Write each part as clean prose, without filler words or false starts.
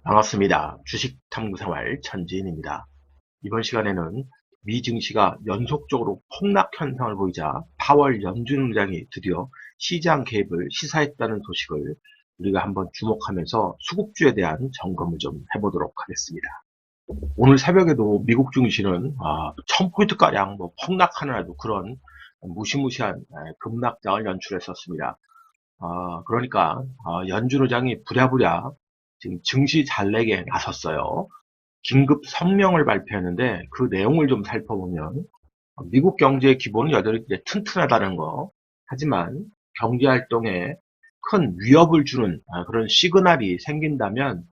반갑습니다. 주식탐구생활 천지인입니다. 이번 시간에는 미 증시가 연속적으로 폭락 현상을 보이자 파월 연준 의장이 드디어 시장 개입을 시사했다는 소식을 우리가 한번 주목하면서 수급주에 대한 점검을 좀 해보도록 하겠습니다. 오늘 새벽에도 미국 증시는 1000포인트가량 폭락하는 아주 그런 무시무시한 급락장을 연출했었습니다. 그러니까 연준 의장이 부랴부랴 지금 증시 잘내게 나섰어요. 긴급 성명을 발표했는데 그 내용을 좀 살펴보면 미국 경제의 기본은 여전히 튼튼하다는 거, 하지만 경제활동에 큰 위협을 주는 그런 시그널이 생긴다면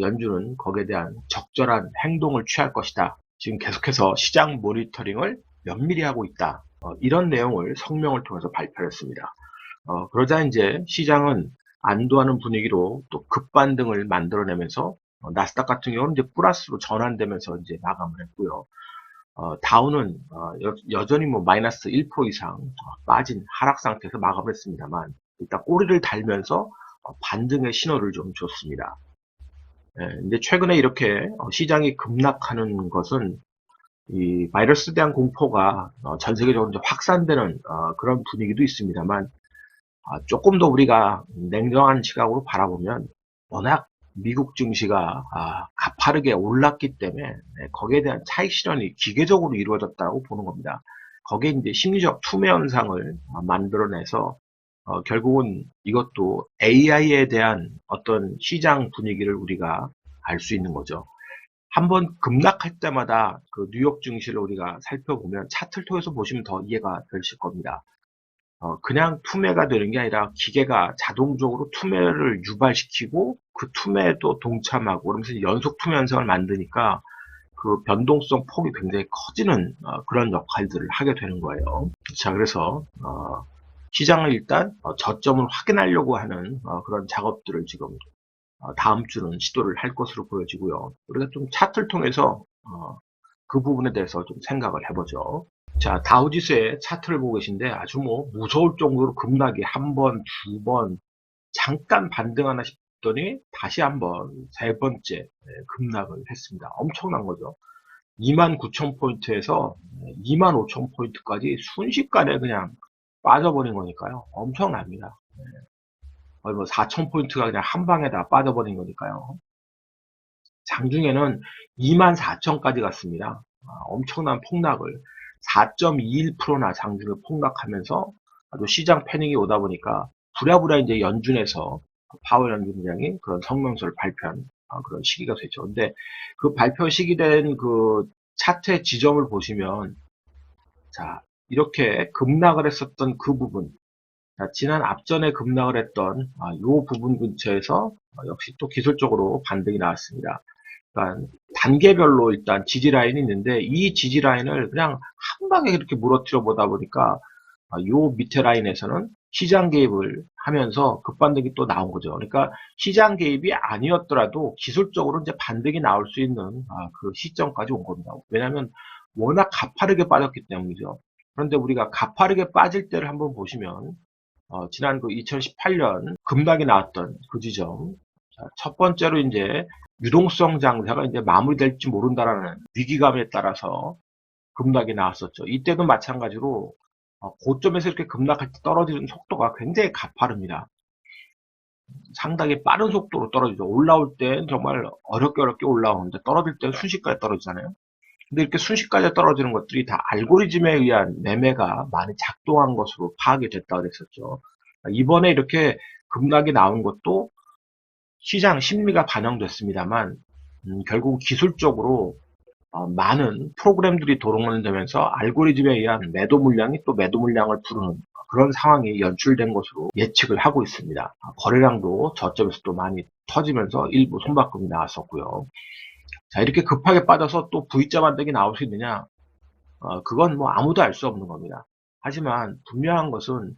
연준은 거기에 대한 적절한 행동을 취할 것이다. 지금 계속해서 시장 모니터링을 면밀히 하고 있다. 이런 내용을 성명을 통해서 발표했습니다. 그러자 이제 시장은 안도하는 분위기로 또 급반등을 만들어내면서 나스닥 같은 경우는 이제 플러스로 전환되면서 이제 마감을 했고요. 다우는 여전히 마이너스 1% 이상 빠진 하락 상태에서 마감을 했습니다만 일단 꼬리를 달면서 반등의 신호를 좀 줬습니다. 근데 최근에 이렇게 시장이 급락하는 것은 이 바이러스에 대한 공포가 전 세계적으로 이제 확산되는 그런 분위기도 있습니다만 조금 더 우리가 냉정한 시각으로 바라보면 워낙 미국 증시가 가파르게 올랐기 때문에 거기에 대한 차익 실현이 기계적으로 이루어졌다고 보는 겁니다. 거기에 이제 심리적 투매 현상을 만들어내서 결국은 이것도 AI에 대한 어떤 시장 분위기를 우리가 알 수 있는 거죠. 한번 급락할 때마다 그 뉴욕 증시를 우리가 살펴보면 차트를 통해서 보시면 더 이해가 되실 겁니다. 그냥 투매가 되는 게 아니라 기계가 자동적으로 투매를 유발시키고 그 투매에도 동참하고 그러면서 연속 투매 현상을 만드니까 그 변동성 폭이 굉장히 커지는 그런 역할들을 하게 되는 거예요. 자, 그래서 시장을 일단 저점을 확인하려고 하는 그런 작업들을 지금 다음 주는 시도를 할 것으로 보여지고요. 우리가 좀 차트를 통해서 그 부분에 대해서 좀 생각을 해보죠. 자, 다우지수의 차트를 보고 계신데 아주 무서울 정도로 급락이 한 번, 두 번, 잠깐 반등하나 싶더니 다시 한번 세 번째 급락을 했습니다. 엄청난 거죠. 29,000포인트에서 25,000포인트까지 순식간에 그냥 빠져버린 거니까요. 엄청납니다. 거의 4,000포인트가 그냥 한 방에 다 빠져버린 거니까요. 장중에는 24,000까지 갔습니다. 엄청난 폭락을 4.21%나 장중에 폭락하면서 아주 시장 패닉이 오다 보니까 부랴부랴 이제 연준에서 파월 연준장이 그런 성명서를 발표한 그런 시기가 됐죠. 근데 그 발표 시기된 그 차트의 지점을 보시면 자, 이렇게 급락을 했었던 그 부분, 자, 지난 앞전에 급락을 했던 이 부분 근처에서 역시 또 기술적으로 반등이 나왔습니다. 그러니까 단계별로 일단 지지 라인이 있는데 이 지지 라인을 그냥 한 방에 이렇게 무너뜨려 보다 보니까 요 밑에 라인에서는 시장 개입을 하면서 급반등이 또 나온 거죠. 그러니까 시장 개입이 아니었더라도 기술적으로 이제 반등이 나올 수 있는 그 시점까지 온 겁니다. 왜냐하면 워낙 가파르게 빠졌기 때문이죠. 그런데 우리가 가파르게 빠질 때를 한번 보시면 지난 그 2018년 급락이 나왔던 그 지점, 자, 첫 번째로 이제 유동성 장세가 이제 마무리될지 모른다라는 위기감에 따라서 급락이 나왔었죠. 이때도 마찬가지로 고점에서 이렇게 급락할 때 떨어지는 속도가 굉장히 가파릅니다. 상당히 빠른 속도로 떨어지죠. 올라올 땐 정말 어렵게 올라오는데 떨어질 때는 순식간에 떨어지잖아요. 근데 이렇게 순식간에 떨어지는 것들이 다 알고리즘에 의한 매매가 많이 작동한 것으로 파악이 됐다고 그랬었죠. 이번에 이렇게 급락이 나온 것도 시장 심리가 반영됐습니다만 결국 기술적으로 많은 프로그램들이 동원되면서 알고리즘에 의한 매도 물량이 또 매도 물량을 부르는 그런 상황이 연출된 것으로 예측을 하고 있습니다. 거래량도 저점에서 또 많이 터지면서 일부 손바꿈이 나왔었고요. 자, 이렇게 급하게 빠져서 또 V자 반등이 나올 수 있느냐? 그건 아무도 알 수 없는 겁니다. 하지만 분명한 것은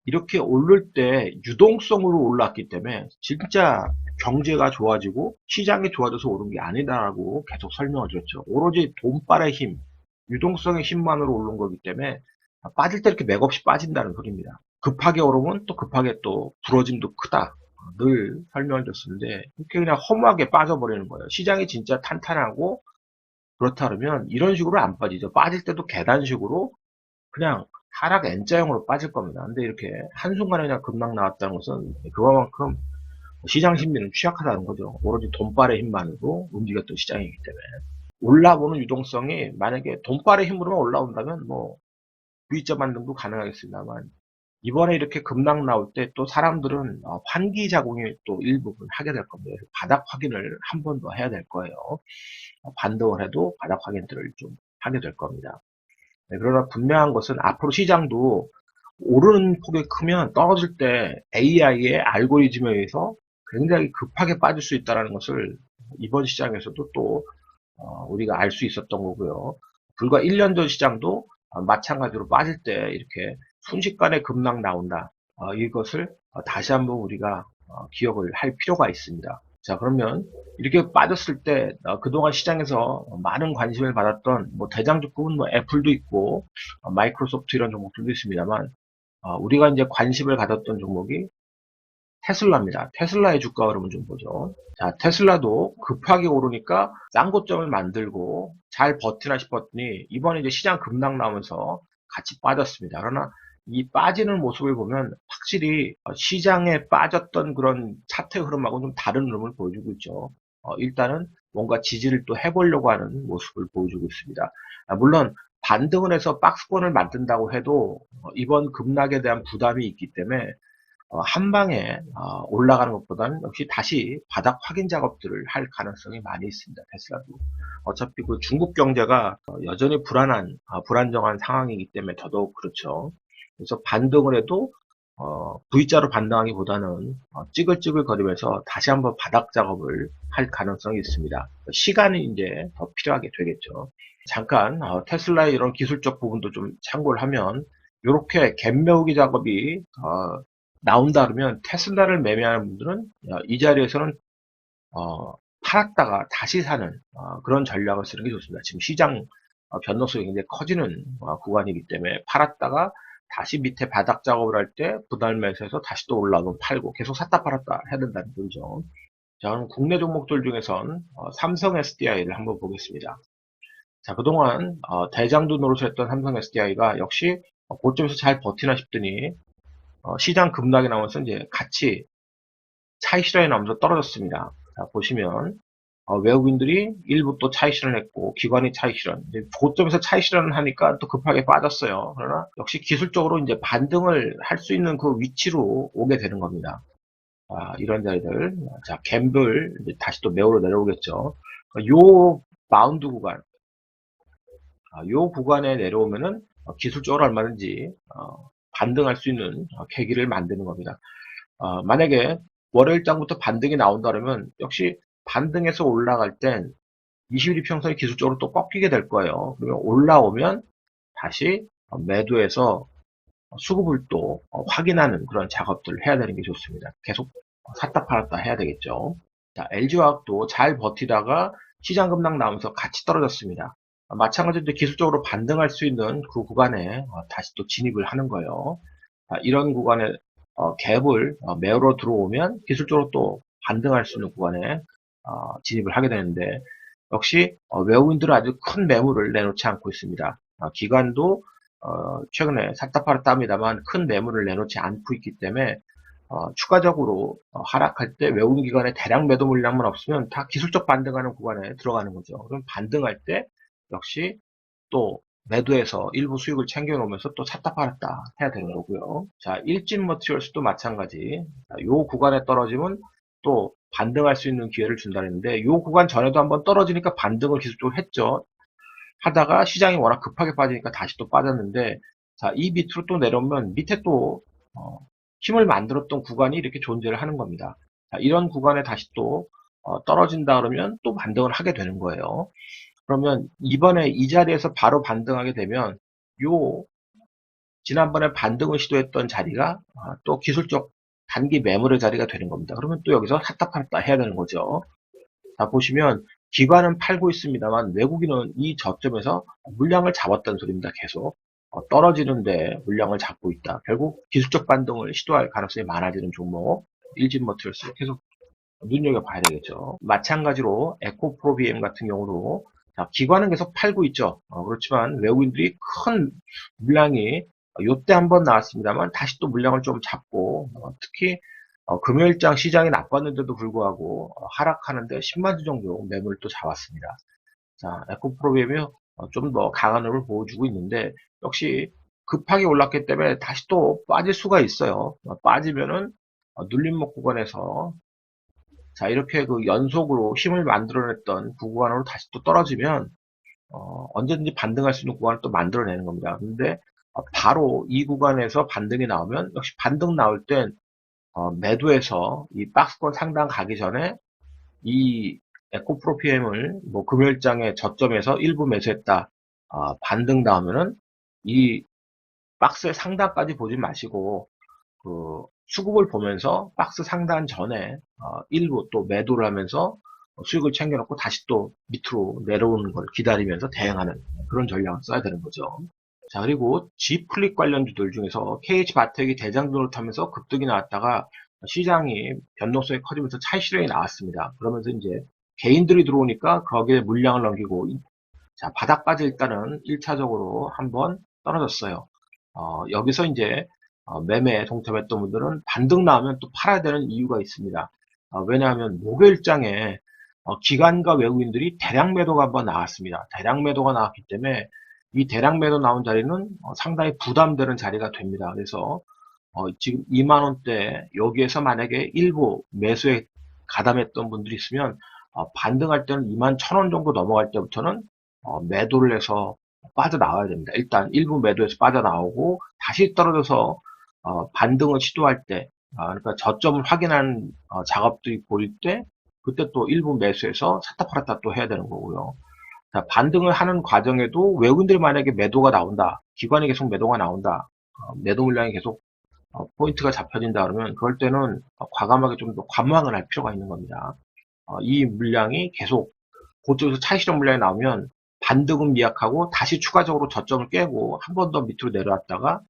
이렇게 오를 때 유동성으로 올랐기 때문에 진짜 경제가 좋아지고 시장이 좋아져서 오른 게 아니다라고 계속 설명을 드렸죠. 오로지 돈빨의 힘, 유동성의 힘만으로 오른 거기 때문에 빠질 때 이렇게 맥없이 빠진다는 소리입니다. 급하게 오르면 또 급하게 또 부러짐도 크다. 늘 설명을 줬었는데 이렇게 그냥 허무하게 빠져버리는 거예요. 시장이 진짜 탄탄하고 그렇다 그러면 이런 식으로 안 빠지죠. 빠질 때도 계단식으로 그냥 하락 N자형으로 빠질 겁니다. 근데 이렇게 한순간에 그냥 급락 나왔다는 것은 그만큼 시장 심리는 취약하다는 거죠. 오로지 돈발의 힘만으로 움직였던 시장이기 때문에. 올라오는 유동성이 만약에 돈발의 힘으로만 올라온다면 뭐 V자 반등도 가능하겠습니다만 이번에 이렇게 급락 나올 때 또 사람들은 환기 작용이 또 일부분 하게 될 겁니다. 바닥 확인을 한 번 더 해야 될 거예요. 반등을 해도 바닥 확인들을 좀 하게 될 겁니다. 네, 그러나 분명한 것은 앞으로 시장도 오르는 폭이 크면 떨어질 때 AI의 알고리즘에 의해서 굉장히 급하게 빠질 수 있다는 것을 이번 시장에서도 또 우리가 알 수 있었던 거고요. 불과 1년 전 시장도 마찬가지로 빠질 때 이렇게 순식간에 급락 나온다. 이것을 다시 한번 우리가 기억을 할 필요가 있습니다. 자, 그러면 이렇게 빠졌을 때 그동안 시장에서 많은 관심을 받았던 뭐 대장주급은 뭐 애플도 있고 마이크로소프트 이런 종목들도 있습니다만 우리가 이제 관심을 가졌던 종목이 테슬라입니다. 테슬라의 주가 흐름을 좀 보죠. 자, 테슬라도 급하게 오르니까 싼 고점을 만들고 잘 버티나 싶었더니 이번에 이제 시장 급락 나오면서 같이 빠졌습니다. 그러나 이 빠지는 모습을 보면 확실히 시장에 빠졌던 그런 차트 흐름하고 좀 다른 흐름을 보여주고 있죠. 일단은 뭔가 지지를 또 해보려고 하는 모습을 보여주고 있습니다. 물론 반등을 해서 박스권을 만든다고 해도 이번 급락에 대한 부담이 있기 때문에 한 방에 올라가는 것보다는 역시 다시 바닥 확인 작업들을 할 가능성이 많이 있습니다. 테슬라도. 어차피 그 중국 경제가 여전히 불안정한 상황이기 때문에 더더욱 그렇죠. 그래서 반등을 해도 V자로 반등하기보다는 찌글찌글 거리면서 다시 한번 바닥 작업을 할 가능성이 있습니다. 시간이 이제 더 필요하게 되겠죠. 잠깐 테슬라의 이런 기술적 부분도 좀 참고를 하면 이렇게 갭 메우기 작업이 나온다 그러면 테슬라를 매매하는 분들은 이 자리에서는 팔았다가 다시 사는 그런 전략을 쓰는 게 좋습니다. 지금 시장 변동성이 굉장히 커지는 구간이기 때문에 팔았다가 다시 밑에 바닥 작업을 할 때 분할 매수해서 다시 또 올라오면 팔고 계속 샀다 팔았다 해야 된다는 거죠. 자, 그럼 국내 종목들 중에선 삼성 SDI를 한번 보겠습니다. 자, 그동안 대장도 노릇을 했던 삼성 SDI가 역시 고점에서 잘 버티나 싶더니 시장 급락이 나오면서 이제 같이 차익 실현이 나오면서 떨어졌습니다. 자, 보시면 외국인들이 일부 또 차익 실현을 했고 기관이 차익 실현, 이제 고점에서 차익 실현을 하니까 또 급하게 빠졌어요. 그러나 역시 기술적으로 이제 반등을 할 수 있는 그 위치로 오게 되는 겁니다. 이런 자리들, 자, 갬블 이제 다시 또 매우로 내려오겠죠. 요 마운드 구간, 요 구간에 내려오면은 기술적으로 얼마든지 반등할 수 있는 계기를 만드는 겁니다. 만약에 월요일장부터 반등이 나온다 그러면 역시 반등해서 올라갈 땐 20일 이평선이 기술적으로 또 꺾이게 될 거예요. 그러면 올라오면 다시 매도해서 수급을 또 확인하는 그런 작업들을 해야 되는 게 좋습니다. 계속 샀다 팔았다 해야 되겠죠. 자, LG화학도 잘 버티다가 시장 급락 나오면서 같이 떨어졌습니다. 마찬가지로 기술적으로 반등할 수 있는 그 구간에 다시 또 진입을 하는 거예요. 이런 구간에 갭을 매우러 들어오면 기술적으로 또 반등할 수 있는 구간에 진입을 하게 되는데 역시 외국인들은 아주 큰 매물을 내놓지 않고 있습니다. 기관도 최근에 샀다 팔았다 합니다만 큰 매물을 내놓지 않고 있기 때문에 추가적으로 하락할 때 외국인 기관의 대량 매도 물량만 없으면 다 기술적 반등하는 구간에 들어가는 거죠. 그럼 반등할 때 역시 또 매도해서 일부 수익을 챙겨 놓으면서 또 샀다 팔았다 해야 되는 거고요. 자, 일진 머티리얼스도 마찬가지. 요 구간에 떨어지면 또 반등할 수 있는 기회를 준다는데 요 구간 전에도 한번 떨어지니까 반등을 기술적으로 했죠. 하다가 시장이 워낙 급하게 빠지니까 다시 또 빠졌는데 자, 이 밑으로 또 내려오면 밑에 또 힘을 만들었던 구간이 이렇게 존재를 하는 겁니다. 자, 이런 구간에 다시 또 떨어진다 그러면 또 반등을 하게 되는 거예요. 그러면 이번에 이 자리에서 바로 반등하게 되면 요 지난번에 반등을 시도했던 자리가 또 기술적 단기 매물의 자리가 되는 겁니다. 그러면 또 여기서 샀다 팔았다 해야 되는 거죠. 자, 보시면 기관은 팔고 있습니다만 외국인은 이 저점에서 물량을 잡았다는 소리입니다. 계속. 떨어지는데 물량을 잡고 있다. 결국 기술적 반등을 시도할 가능성이 많아지는 종목 일진머티리얼스 계속 눈여겨봐야 되겠죠. 마찬가지로 에코프로비엠 같은 경우도 자, 기관은 계속 팔고 있죠. 그렇지만 외국인들이 큰 물량이 요때 한번 나왔습니다만 다시 또 물량을 좀 잡고 특히 금요일장 시장이 나빴는데도 불구하고 하락하는데 10만 주 정도 매물을 또 잡았습니다. 자, 에코프로비엠이 좀 더 강한 흐름을 보여주고 있는데 역시 급하게 올랐기 때문에 다시 또 빠질 수가 있어요. 빠지면은 눌림목 구간에서 자, 이렇게 그 연속으로 힘을 만들어냈던 구간으로 다시 또 떨어지면 언제든지 반등할 수 있는 구간을 또 만들어내는 겁니다. 근데 바로 이 구간에서 반등이 나오면 역시 반등 나올 땐 매도해서 이 박스권 상단 가기 전에 이 에코프로피엠을 뭐 금요일장에 저점에서 일부 매수했다. 반등 나오면은 이 박스의 상단까지 보지 마시고 그 수급을 보면서 박스 상단 전에 일부 또 매도를 하면서 수익을 챙겨놓고 다시 또 밑으로 내려오는 걸 기다리면서 대응하는 그런 전략을 써야 되는 거죠. 자, 그리고 G플립 관련주들 중에서 KH바텍이 대장주를 타면서 급등이 나왔다가 시장이 변동성이 커지면서 차익 실현이 나왔습니다. 그러면서 이제 개인들이 들어오니까 거기에 물량을 넘기고 자, 바닥까지 일단은 1차적으로 한번 떨어졌어요. 여기서 이제 매매에 동참했던 분들은 반등 나오면 또 팔아야 되는 이유가 있습니다. 왜냐하면 목요일장에 기관과 외국인들이 대량 매도가 한번 나왔습니다. 대량 매도가 나왔기 때문에 이 대량 매도 나온 자리는 상당히 부담되는 자리가 됩니다. 그래서 지금 2만원대 여기에서 만약에 일부 매수에 가담했던 분들이 있으면 반등할 때는 2만 1,000원 정도 넘어갈 때부터는 매도를 해서 빠져나와야 됩니다. 일단 일부 매도에서 빠져나오고 다시 떨어져서 반등을 시도할 때 그러니까 저점을 확인하는 작업들이 보일 때 그때 또 일부 매수해서 샀다 팔았다 또 해야 되는 거고요. 자, 반등을 하는 과정에도 외국인들이 만약에 매도가 나온다. 기관이 계속 매도가 나온다. 매도 물량이 계속 포인트가 잡혀진다 그러면 그럴 때는 과감하게 좀 더 관망을 할 필요가 있는 겁니다. 이 물량이 계속 고점에서 차익 실현 물량이 나오면 반등은 미약하고 다시 추가적으로 저점을 깨고 한 번 더 밑으로 내려왔다가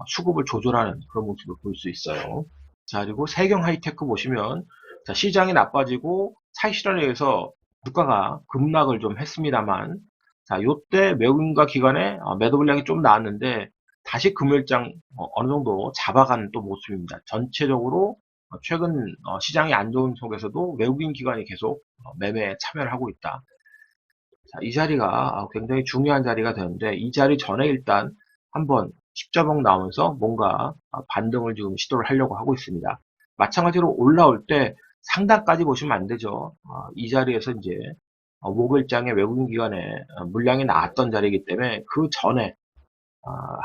수급을 조절하는 그런 모습을 볼 수 있어요. 자, 그리고 세경 하이테크 보시면 자, 시장이 나빠지고 차익 실현에 의해서 주가가 급락을 좀 했습니다만 자, 요때 외국인과 기관의 매도 물량이 좀 나왔는데 다시 금요일장 어느 정도 잡아가는 또 모습입니다. 전체적으로 최근 시장이 안 좋은 속에서도 외국인 기관이 계속 매매에 참여를 하고 있다. 자, 이 자리가 굉장히 중요한 자리가 되는데 이 자리 전에 일단 한번 십자봉 나오면서 뭔가 반등을 지금 시도를 하려고 하고 있습니다. 마찬가지로 올라올 때 상단까지 보시면 안 되죠. 이 자리에서 이제 목요일장에 외국인 기관에 물량이 나왔던 자리이기 때문에 그 전에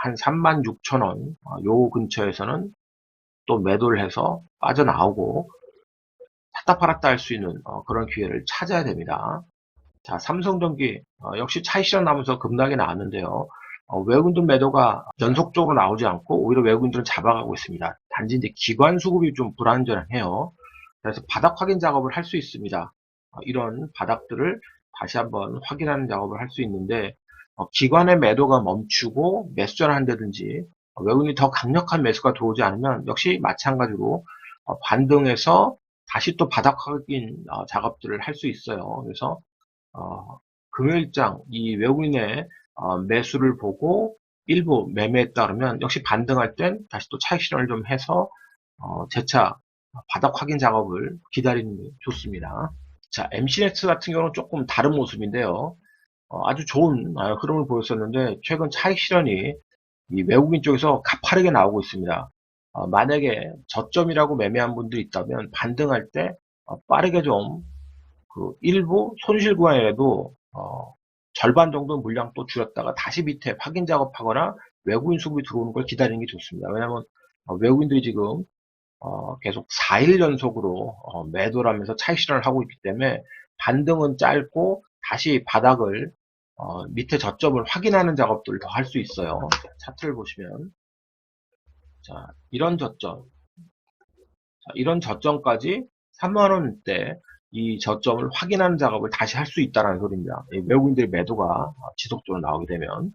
한 36,000원 요 근처에서는 또 매도를 해서 빠져나오고 샀다 팔았다 할 수 있는 그런 기회를 찾아야 됩니다. 자, 삼성전기 역시 차익 실현 나면서 급락이 나왔는데요. 외국인들 매도가 연속적으로 나오지 않고 오히려 외국인들은 잡아가고 있습니다. 단지 이제 기관 수급이 좀 불안전해요. 그래서 바닥 확인 작업을 할 수 있습니다. 이런 바닥들을 다시 한번 확인하는 작업을 할 수 있는데 기관의 매도가 멈추고 매수전을 한다든지 외국인이 더 강력한 매수가 들어오지 않으면 역시 마찬가지로 반등해서 다시 또 바닥 확인 작업들을 할 수 있어요. 그래서 금요일장 이 외국인의 매수를 보고 일부 매매했다 그러면 역시 반등할 땐 다시 또 차익 실현을 좀 해서 재차 바닥 확인 작업을 기다리는 게 좋습니다. 자, MCNX 같은 경우는 조금 다른 모습인데요. 아주 좋은 흐름을 보였었는데 최근 차익 실현이 이 외국인 쪽에서 가파르게 나오고 있습니다. 만약에 저점이라고 매매한 분들이 있다면 반등할 때 빠르게 좀 그 일부 손실 구간이라도 절반 정도 물량 또 줄였다가 다시 밑에 확인 작업하거나 외국인 수급이 들어오는 걸 기다리는 게 좋습니다. 왜냐하면 외국인들이 지금 계속 4일 연속으로 매도를 하면서 차익 실현을 하고 있기 때문에 반등은 짧고 다시 바닥을 밑에 저점을 확인하는 작업들을 더 할 수 있어요. 차트를 보시면 자, 이런 저점 이런 저점까지 3만원대 이 저점을 확인하는 작업을 다시 할 수 있다는 소리입니다. 외국인들의 매도가 지속적으로 나오게 되면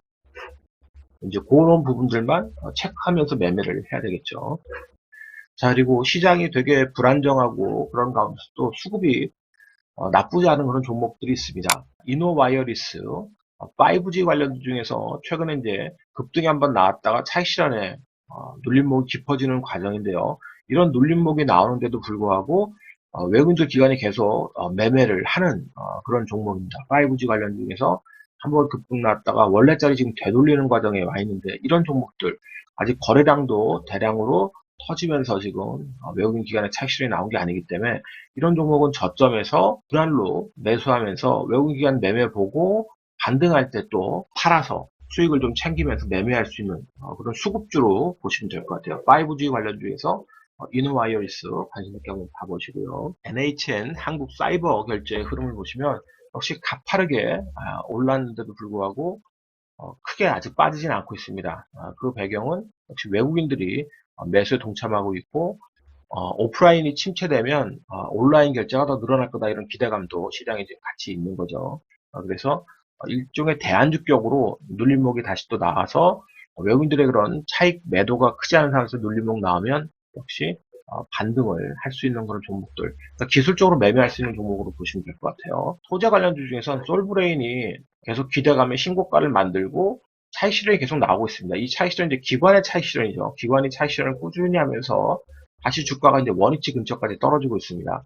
이제 그런 부분들만 체크하면서 매매를 해야 되겠죠. 자, 그리고 시장이 되게 불안정하고 그런 가운데서 또 수급이 나쁘지 않은 그런 종목들이 있습니다. 이노와이어리스, 5G 관련 중에서 최근에 이제 급등이 한번 나왔다가 차익 실현에 눌림목이 깊어지는 과정인데요. 이런 눌림목이 나오는데도 불구하고 외국인들 기관이 계속 매매를 하는 그런 종목입니다. 5G 관련 중에서 한번 급등 나왔다가 원래짜리 지금 되돌리는 과정에 와 있는데 이런 종목들 아직 거래량도 대량으로 터지면서 지금 외국인 기관의 차익 실현이 나온 게 아니기 때문에 이런 종목은 저점에서 분할로 매수하면서 외국인 기관 매매 보고 반등할 때 또 팔아서 수익을 좀 챙기면서 매매할 수 있는 그런 수급주로 보시면 될 것 같아요. 5G 관련 중에서 이노와이어리스 관심 있게 한번 봐보시고요. NHN 한국 사이버 결제의 흐름을 보시면 역시 가파르게 올랐는데도 불구하고 크게 아직 빠지진 않고 있습니다. 그 배경은 역시 외국인들이 매수에 동참하고 있고 오프라인이 침체되면 온라인 결제가 더 늘어날 거다 이런 기대감도 시장에 같이 있는 거죠. 그래서 일종의 대안주격으로 눌림목이 다시 또 나와서 외국인들의 그런 차익 매도가 크지 않은 상황에서 눌림목 나오면 역시 반등을 할 수 있는 그런 종목들, 그러니까 기술적으로 매매할 수 있는 종목으로 보시면 될 것 같아요. 소재 관련주 중에서는 솔브레인이 계속 기대감의 신고가를 만들고 차익 실현이 계속 나오고 있습니다. 이 차익 실현은 이제 기관의 차익 실현이죠. 기관이 차익 실현을 꾸준히 하면서 다시 주가가 이제 원위치 근처까지 떨어지고 있습니다.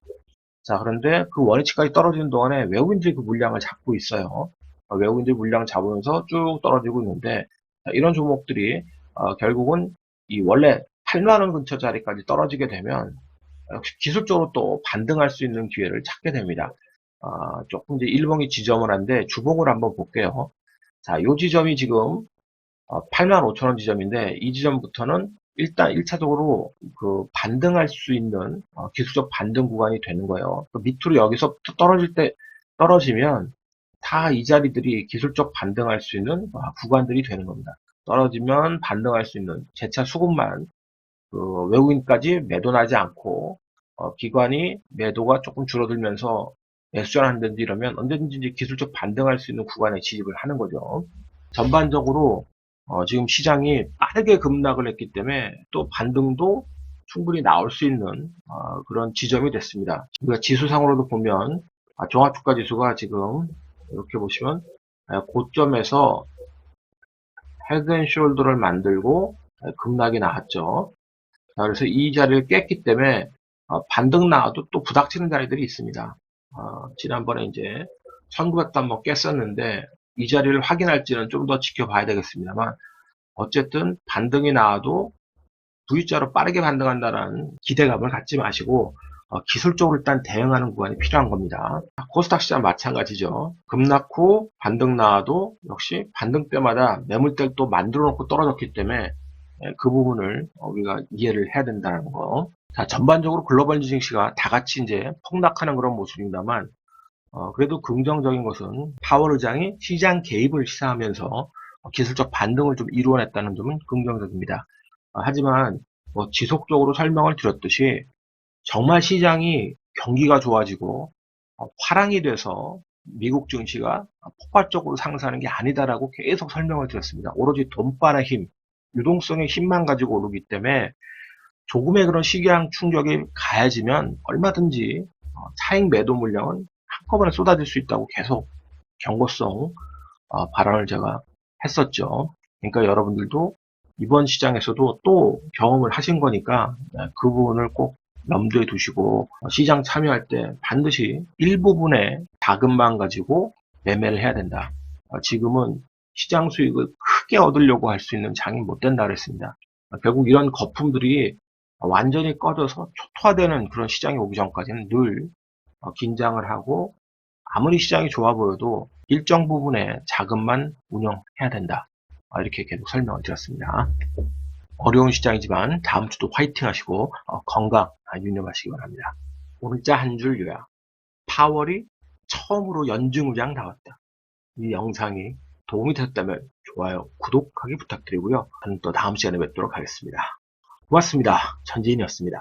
자, 그런데 그 원위치까지 떨어지는 동안에 외국인들이 그 물량을 잡고 있어요. 외국인들이 물량을 잡으면서 쭉 떨어지고 있는데 이런 종목들이 결국은 이 원래 8만원 근처 자리까지 떨어지게 되면 역시 기술적으로 또 반등할 수 있는 기회를 찾게 됩니다. 조금 이제 일봉이 지점을 한데 주봉을 한번 볼게요. 자, 요 지점이 지금 85,000원 지점인데 이 지점부터는 일단 1차적으로 그 반등할 수 있는 기술적 반등 구간이 되는 거예요. 그 밑으로 여기서부터 떨어지면 다 이 자리들이 기술적 반등할 수 있는 구간들이 되는 겁니다. 떨어지면 반등할 수 있는 재차 수급만 그 외국인까지 매도나지 않고 기관이 매도가 조금 줄어들면서 매수전환한다든지 이러면 언제든지 기술적 반등할 수 있는 구간에 진입을 하는 거죠. 전반적으로 지금 시장이 빠르게 급락을 했기 때문에 또 반등도 충분히 나올 수 있는 그런 지점이 됐습니다. 우리가 지수상으로도 보면 종합주가지수가 지금 이렇게 보시면 고점에서 헤드앤숄더를 만들고 급락이 나왔죠. 자, 그래서 이 자리를 깼기 때문에 반등 나와도 또 부닥치는 자리들이 있습니다. 지난번에 이제 1900도 한번 깼었는데 이 자리를 확인할지는 좀 더 지켜봐야 되겠습니다만 어쨌든 반등이 나와도 V자로 빠르게 반등한다는 기대감을 갖지 마시고 기술적으로 일단 대응하는 구간이 필요한 겁니다. 코스닥 시장 마찬가지죠. 급락 후 반등 나와도 역시 반등 때마다 매물대를 또 만들어 놓고 떨어졌기 때문에 그 부분을 우리가 이해를 해야 된다는 거. 자, 전반적으로 글로벌 주식시가 다 같이 이제 폭락하는 그런 모습입니다만 그래도 긍정적인 것은 파월 의장이 시장 개입을 시사하면서 기술적 반등을 좀 이루어냈다는 점은 긍정적입니다. 하지만 지속적으로 설명을 드렸듯이 정말 시장이 경기가 좋아지고 화랑이 돼서 미국 증시가 폭발적으로 상승하는 게 아니다라고 계속 설명을 드렸습니다. 오로지 돈바의 힘, 유동성의 힘만 가지고 오르기 때문에 조금의 그런 시기랑 충격이 가해지면 얼마든지 차익 매도 물량은 한꺼번에 쏟아질 수 있다고 계속 경고성 발언을 제가 했었죠. 그러니까 여러분들도 이번 시장에서도 또 경험을 하신 거니까 그 부분을 꼭 염두에 두시고 시장 참여할 때 반드시 일부분의 자금만 가지고 매매를 해야 된다. 지금은 시장 수익을 크게 얻으려고 할 수 있는 장이 못 된다 그랬습니다. 결국 이런 거품들이 완전히 꺼져서 초토화되는 그런 시장이 오기 전까지는 늘 긴장을 하고 아무리 시장이 좋아 보여도 일정 부분의 자금만 운영해야 된다. 이렇게 계속 설명을 드렸습니다. 어려운 시장이지만 다음 주도 화이팅 하시고 건강 유념하시기 바랍니다. 오늘자 한 줄 요약. 파월이 처음으로 연중의장 나왔다. 이 영상이 도움이 됐다면 좋아요, 구독하기 부탁드리고요. 저는 또 다음 시간에 뵙도록 하겠습니다. 고맙습니다. 전지인이었습니다.